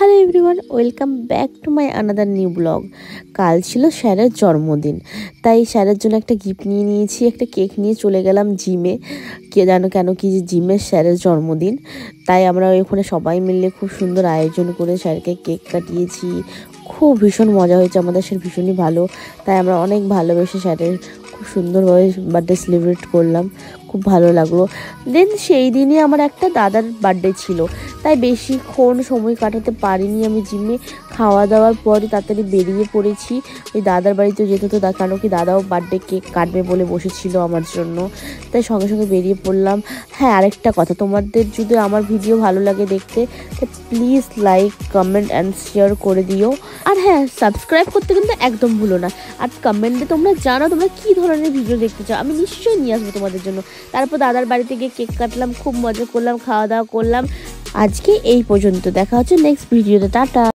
Hello everyone, welcome back to my another new blog. কাল ছিল স্যারের জন্মদিন, তাই স্যারের জন্য একটা গিফট নিয়ে নিয়েছি, একটা কেক নিয়ে চলে গেলাম জিমে। কে জানো কেন কি যে জিমে স্যারের জন্মদিন, তাই আমরা ওখানে সবাই মিলে খুব সুন্দর আয়োজন করে স্যারকে কেক কাটিয়েছি। খুব ভীষণ মজা হয়েছে আমাদের, স্যার ভীষণই ভালো, তাই আমরা অনেক ভালোবেসে স্যারের খুব সুন্দরভাবে বার্থডে সেলিব্রেট করলাম। খুব ভালো লাগলো। দেন সেই দিনই আমার একটা দাদার বার্থডে ছিল, তাই বেশিক্ষণ সময় কাটাতে পারিনি আমি জিমে। খাওয়া দাওয়ার পরে তাড়াতাড়ি বেরিয়ে পড়েছি, ওই দাদার বাড়িতে যেতে তো কেন কি দাদাও বার্থডে কেক কাটবে বলে বসেছিল আমার জন্য, তাই সঙ্গে সঙ্গে বেরিয়ে পড়লাম। হ্যাঁ, আরেকটা কথা, তোমাদের যদি আমার ভিডিও ভালো লাগে দেখতে তো please like, comment and share করে দিও। আর হ্যাঁ, সাবস্ক্রাইব করতে কিন্তু একদম ভুলো না। আর কমেন্টে তোমরা জানো তোমরা কী ধরনের ভিডিও দেখতে চাও, আমি নিশ্চয়ই নিয়ে আসবো তোমাদের জন্য। তারপর দাদার বাড়িতে গিয়ে কেক কাটলাম, খুব মজা করলাম, খাওয়া দাওয়া করলাম। আজকে এই পর্যন্ত, দেখা হচ্ছে নেক্সট ভিডিওতে। টাটা।